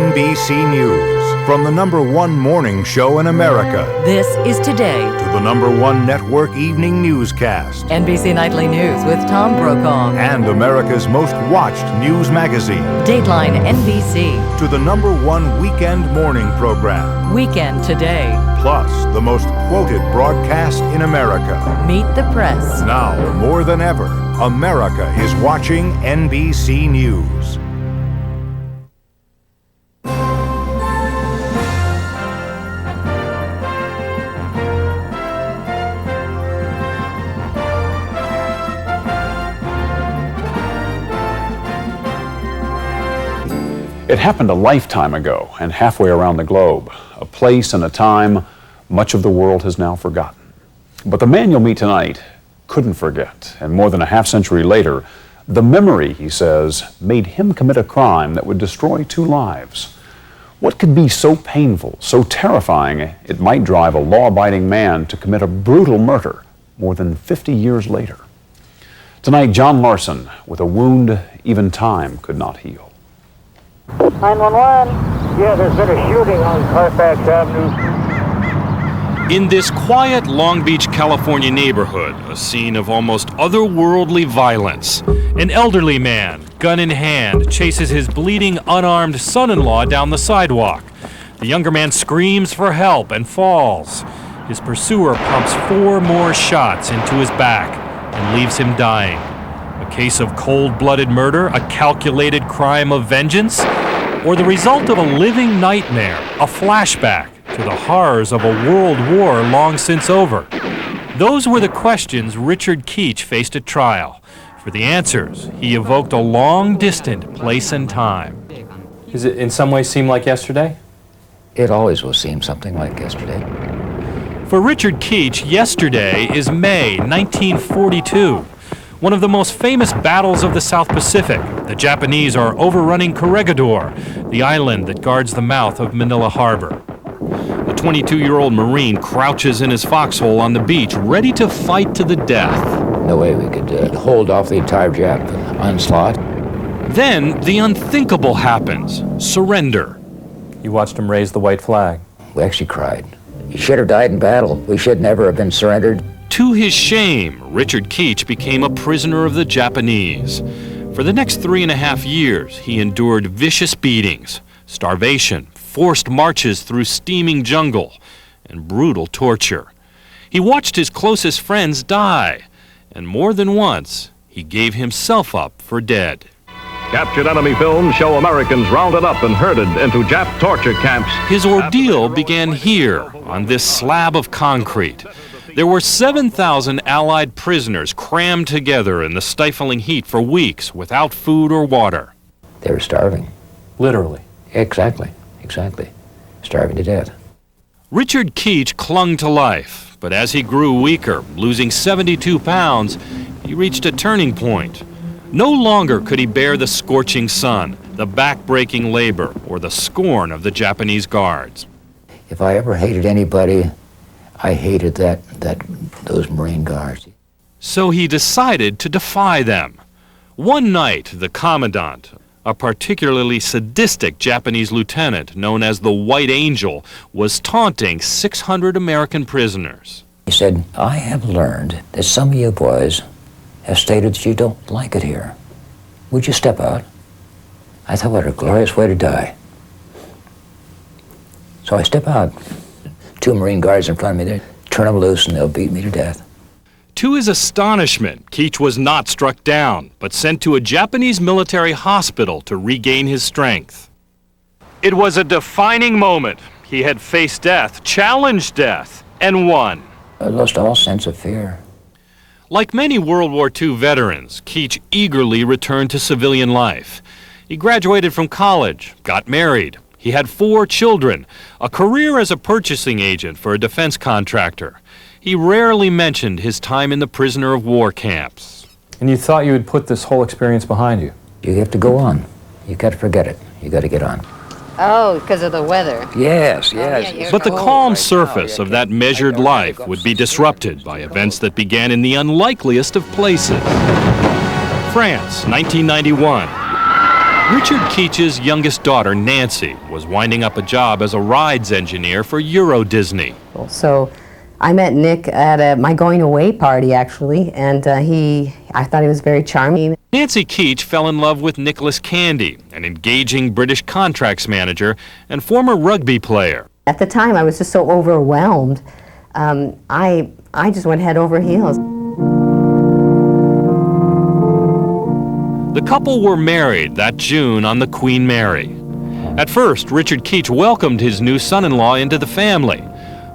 NBC News. From the #1 morning show in America This is Today. to the #1 network evening newscast NBC Nightly News with Tom Brokaw. and America's most watched news magazine Dateline NBC. to the #1 weekend morning program. Weekend Today. Plus, the most quoted broadcast in America. Meet the press. Now, more than ever, America is watching NBC News. It happened a lifetime ago and halfway around the globe, a place and a time much of the world has now forgotten. But the man you'll meet tonight couldn't forget, and more than a half-century later, the memory, he says, made him commit a crime that would destroy 2 lives. What could be so painful, so terrifying, it might drive a law-abiding man to commit a brutal murder more than 50 years later? Tonight, John Larson, with a wound even time could not heal. 911. Yeah, there's been a shooting on Carfax Avenue. In this quiet Long Beach, California neighborhood, a scene of almost otherworldly violence. An elderly man, gun in hand, chases his bleeding, unarmed son-in-law down the sidewalk. The younger man screams for help and falls. His pursuer pumps 4 more shots into his back and leaves him dying. A case of cold-blooded murder, a calculated crime of vengeance, or the result of a living nightmare, a flashback to the horrors of a world war long since over? Those were the questions Richard Keach faced at trial. For the answers, he evoked a long-distant place and time. Does it in some ways seem like yesterday? It always will seem something like yesterday. For Richard Keach, yesterday is May 1942. One of the most famous battles of the South Pacific. The Japanese are overrunning Corregidor, the island that guards the mouth of Manila Harbor. A 22-year-old Marine crouches in his foxhole on the beach, ready to fight to the death. No way we could hold off the entire Jap onslaught. Then the unthinkable happens: surrender. You watched him raise the white flag. We actually cried. He should have died in battle. We should never have been surrendered. To his shame, Richard Keach became a prisoner of the Japanese. For the next 3.5 years, he endured vicious beatings, starvation, forced marches through steaming jungle, and brutal torture. He watched his closest friends die, and more than once, he gave himself up for dead. Captured enemy films show Americans rounded up and herded into Jap torture camps. His ordeal began here, on this slab of concrete. There were 7,000 Allied prisoners crammed together in the stifling heat for weeks without food or water. They were starving. Literally. Exactly. Starving to death. Richard Keach clung to life, but as he grew weaker, losing 72 pounds, he reached a turning point. No longer could he bear the scorching sun, the back-breaking labor, or the scorn of the Japanese guards. If I ever hated anybody, I hated those Marine guards. So he decided to defy them. One night, the commandant, a particularly sadistic Japanese lieutenant known as the White Angel, was taunting 600 American prisoners. He said, I have learned that some of you boys have stated that you don't like it here. Would you step out? I thought, what a glorious way to die. So I step out. 2 Marine guards in front of me, they turn them loose and they'll beat me to death. To his astonishment, Keach was not struck down, but sent to a Japanese military hospital to regain his strength. It was a defining moment. He had faced death, challenged death, and won. I lost all sense of fear. Like many World War II veterans, Keach eagerly returned to civilian life. He graduated from college, got married. He had 4 children, a career as a purchasing agent for a defense contractor. He rarely mentioned his time in the prisoner of war camps. And you thought you would put this whole experience behind you? You have to go on. You got to forget it. You got to get on. Oh, because of the weather. Yes. But the calm surface of that measured life would be disrupted by events that began in the unlikeliest of places. France, 1991. Richard Keach's youngest daughter, Nancy, was winding up a job as a rides engineer for Euro Disney. So I met Nick at my going away party, actually, and I thought he was very charming. Nancy Keach fell in love with Nicholas Candy, an engaging British contracts manager and former rugby player. At the time, I was just so overwhelmed. I just went head over heels. The couple were married that June on the Queen Mary. At first, Richard Keach welcomed his new son-in-law into the family.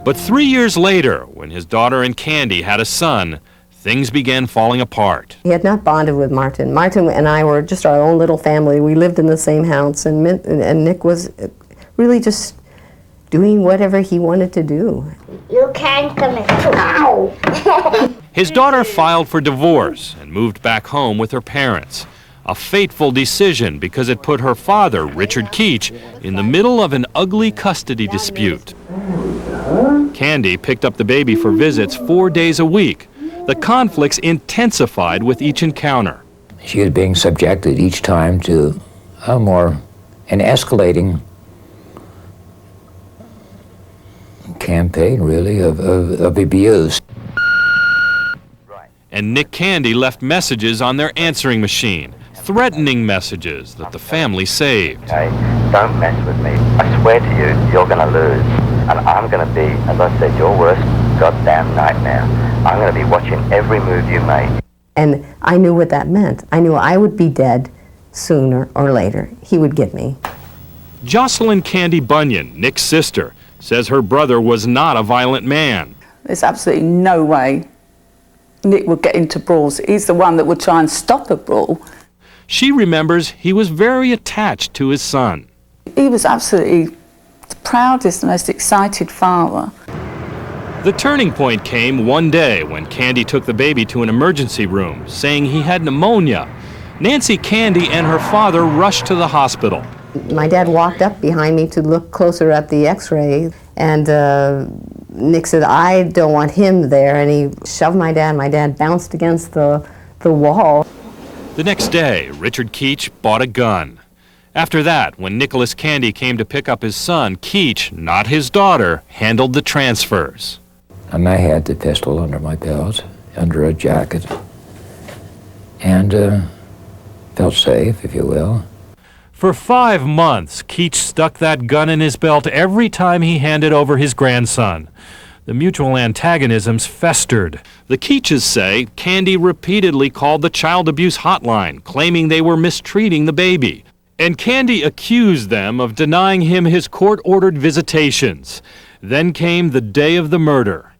But 3 years later, when his daughter and Candy had a son, things began falling apart. He had not bonded with Martin. Martin and I were just our own little family. We lived in the same house, and Nick was really just doing whatever he wanted to do. You can't come in. Ow! His daughter filed for divorce and moved back home with her parents. A fateful decision because it put her father, Richard Keach, in the middle of an ugly custody dispute. Candy picked up the baby for visits 4 days a week. The conflicts intensified with each encounter. She was being subjected each time to an escalating campaign, really, of abuse. And Nick Candy left messages on their answering machine, threatening messages that the family saved. Okay, don't mess with me. I swear to you, you're going to lose. And I'm going to be, as I said, your worst goddamn nightmare. I'm going to be watching every move you make. And I knew what that meant. I knew I would be dead sooner or later. He would get me. Jocelyn Candy Bunyan, Nick's sister, says her brother was not a violent man. There's absolutely no way Nick would get into brawls. He's the one that would try and stop a brawl. She remembers he was very attached to his son. He was absolutely the proudest, most excited father. The turning point came one day when Candy took the baby to an emergency room, saying he had pneumonia. Nancy Candy and her father rushed to the hospital. My dad walked up behind me to look closer at the x-ray, and Nick said, I don't want him there, and he shoved my dad. My dad bounced against the wall. The next day, Richard Keach bought a gun. After that, when Nicholas Candy came to pick up his son, Keach, not his daughter, handled the transfers. And I had the pistol under my belt, under a jacket, and felt safe, if you will. For 5 months, Keach stuck that gun in his belt every time he handed over his grandson. The mutual antagonisms festered. The Keaches say Candy repeatedly called the child abuse hotline, claiming they were mistreating the baby. And Candy accused them of denying him his court-ordered visitations. Then came the day of the murder.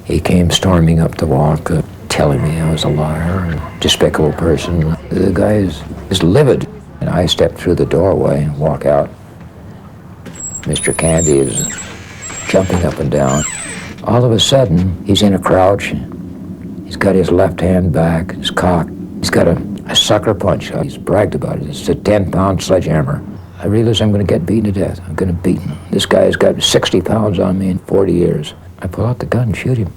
He came storming up the walk, telling me I was a liar, a despicable person. The guy is livid. And I step through the doorway and walk out. Mr. Candy is jumping up and down. All of a sudden, he's in a crouch. He's got his left hand back, his cocked. He's got a sucker punch. He's bragged about it. It's a 10-pound sledgehammer. I realize I'm going to get beaten to death. I'm going to beat him. This guy's got 60 pounds on me in 40 years. I pull out the gun and shoot him.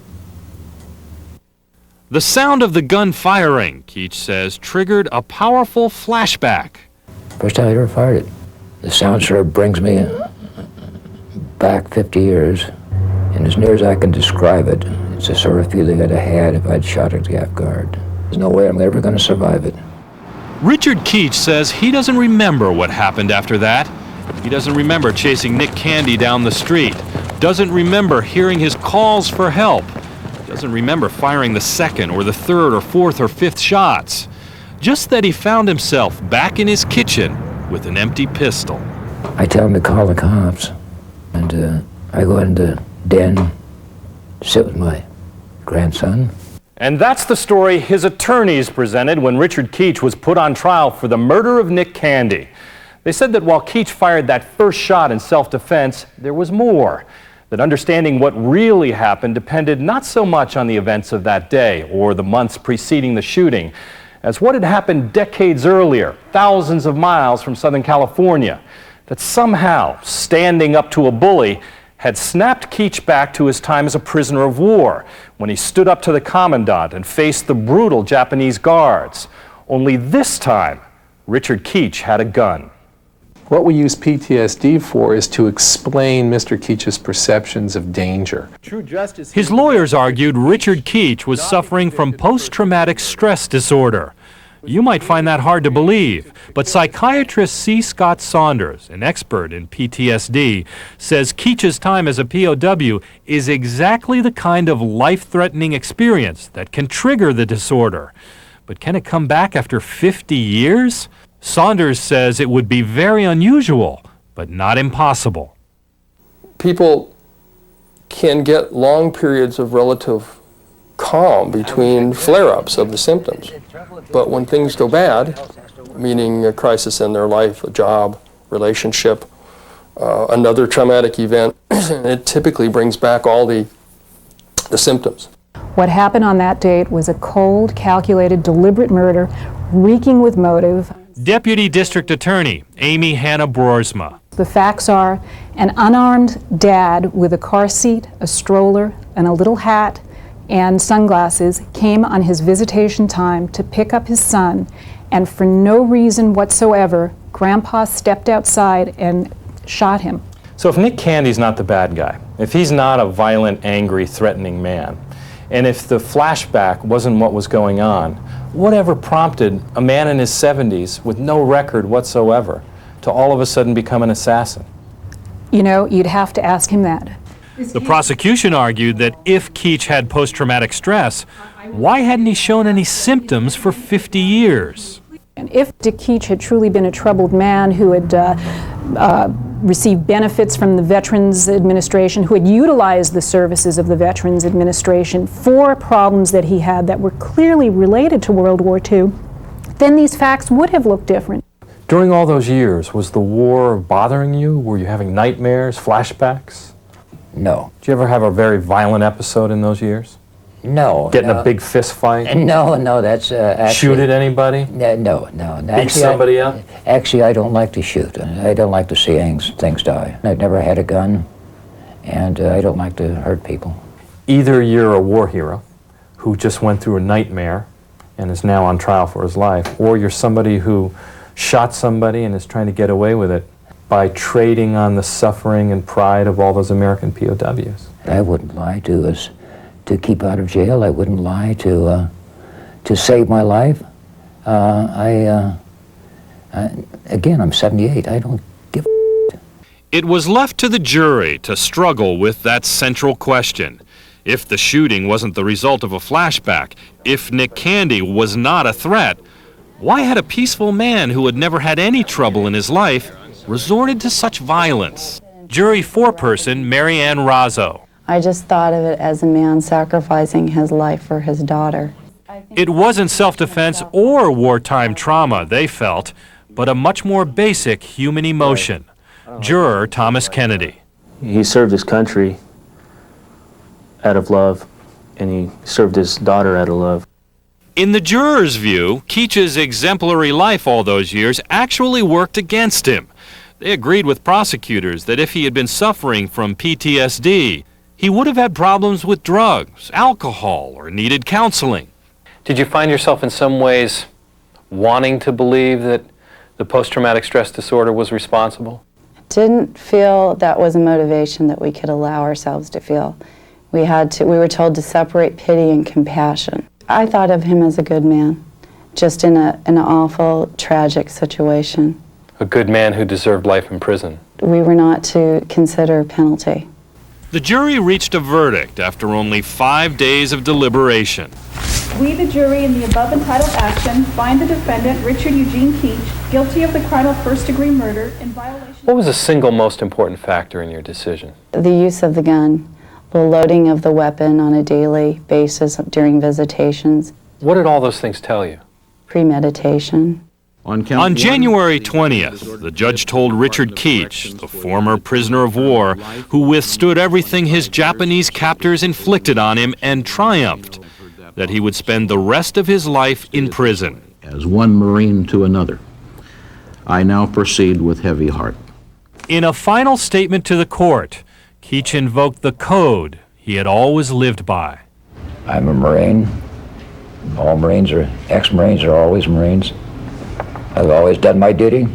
The sound of the gun firing, Keach says, triggered a powerful flashback. First time I ever fired it. The sound sort of brings me back 50 years, and as near as I can describe it, it's the sort of feeling I'd have had if I'd shot at the off guard. There's no way I'm ever going to survive it. Richard Keach says he doesn't remember what happened after that. He doesn't remember chasing Nick Candy down the street, doesn't remember hearing his calls for help, doesn't remember firing the second or the third or fourth or fifth shots. Just that he found himself back in his kitchen with an empty pistol. I tell him to call the cops, and I go into the den, sit with my grandson. And that's the story his attorneys presented when Richard Keach was put on trial for the murder of Nick Candy. They said that while Keach fired that first shot in self-defense, there was more. That understanding what really happened depended not so much on the events of that day or the months preceding the shooting, as what had happened decades earlier, thousands of miles from Southern California, that somehow, standing up to a bully, had snapped Keach back to his time as a prisoner of war, when he stood up to the commandant and faced the brutal Japanese guards. Only this time, Richard Keach had a gun. What we use PTSD for is to explain Mr. Keach's perceptions of danger. His lawyers argued Richard Keach was suffering from post-traumatic stress disorder. You might find that hard to believe, but psychiatrist C. Scott Saunders, an expert in PTSD, says Keach's time as a POW is exactly the kind of life-threatening experience that can trigger the disorder. But can it come back after 50 years? Saunders says it would be very unusual, but not impossible. People can get long periods of relative calm between flare-ups of the symptoms. But when things go bad, meaning a crisis in their life, a job, relationship, another traumatic event, it typically brings back all the symptoms. What happened on that date was a cold, calculated, deliberate murder, reeking with motive. Deputy District Attorney Amy Hannah Broersma. The facts are an unarmed dad with a car seat, a stroller, and a little hat and sunglasses came on his visitation time to pick up his son, and for no reason whatsoever, Grandpa stepped outside and shot him. So if Nick Candy's not the bad guy, if he's not a violent, angry, threatening man, and if the flashback wasn't what was going on, whatever prompted a man in his 70s with no record whatsoever to all of a sudden become an assassin? You know, you'd have to ask him that. The prosecution argued that if Keach had post-traumatic stress, why hadn't he shown any symptoms for 50 years? And if Dick Keach had truly been a troubled man who had received benefits from the Veterans Administration, who had utilized the services of the Veterans Administration for problems that he had that were clearly related to World War II, then these facts would have looked different. During all those years, was the war bothering you? Were you having nightmares, flashbacks? No. Did you ever have a very violent episode in those years? No. Get in a big fist fight? No, that's actually... Shoot at anybody? No. Beat somebody up? Actually, I don't like to shoot. I don't like to see things die. I've never had a gun, and I don't like to hurt people. Either you're a war hero who just went through a nightmare and is now on trial for his life, or you're somebody who shot somebody and is trying to get away with it by trading on the suffering and pride of all those American POWs. I wouldn't lie to keep out of jail. I wouldn't lie to save my life. Again, I'm 78. I don't give a It was left to the jury to struggle with that central question. If the shooting wasn't the result of a flashback, if Nick Candy was not a threat, why had a peaceful man who had never had any trouble in his life resorted to such violence? Jury foreperson Mary Ann Razzo. I just thought of it as a man sacrificing his life for his daughter. It wasn't self-defense or wartime trauma they felt, but a much more basic human emotion. Juror Thomas Kennedy. He served his country out of love, and he served his daughter out of love. In the juror's view, Keach's exemplary life all those years actually worked against him. They agreed with prosecutors that if he had been suffering from PTSD, he would have had problems with drugs, alcohol, or needed counseling. Did you find yourself in some ways wanting to believe that the post-traumatic stress disorder was responsible? Didn't feel that was a motivation that we could allow ourselves to feel. We were told to separate pity and compassion. I thought of him as a good man, just in an awful, tragic situation. A good man who deserved life in prison. We were not to consider penalty. The jury reached a verdict after only 5 days of deliberation. We, the jury, in the above entitled action, find the defendant, Richard Eugene Keach, guilty of the crime of first-degree murder in violation... What was the single most important factor in your decision? The use of the gun, the loading of the weapon on a daily basis during visitations. What did all those things tell you? Premeditation. On January 20th, the judge told Richard Keach, the former prisoner of war, who withstood everything his Japanese captors inflicted on him and triumphed, that he would spend the rest of his life in prison. As one Marine to another, I now proceed with heavy heart. In a final statement to the court, Keach invoked the code he had always lived by. I'm a Marine. All Marines ex-Marines are always Marines. I've always done my duty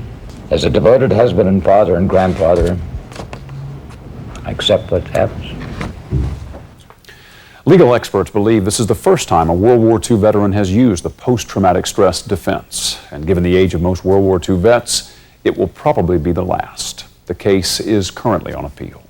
as a devoted husband and father and grandfather. I accept what happens. Legal experts believe this is the first time a World War II veteran has used the post-traumatic stress defense. And given the age of most World War II vets, it will probably be the last. The case is currently on appeal.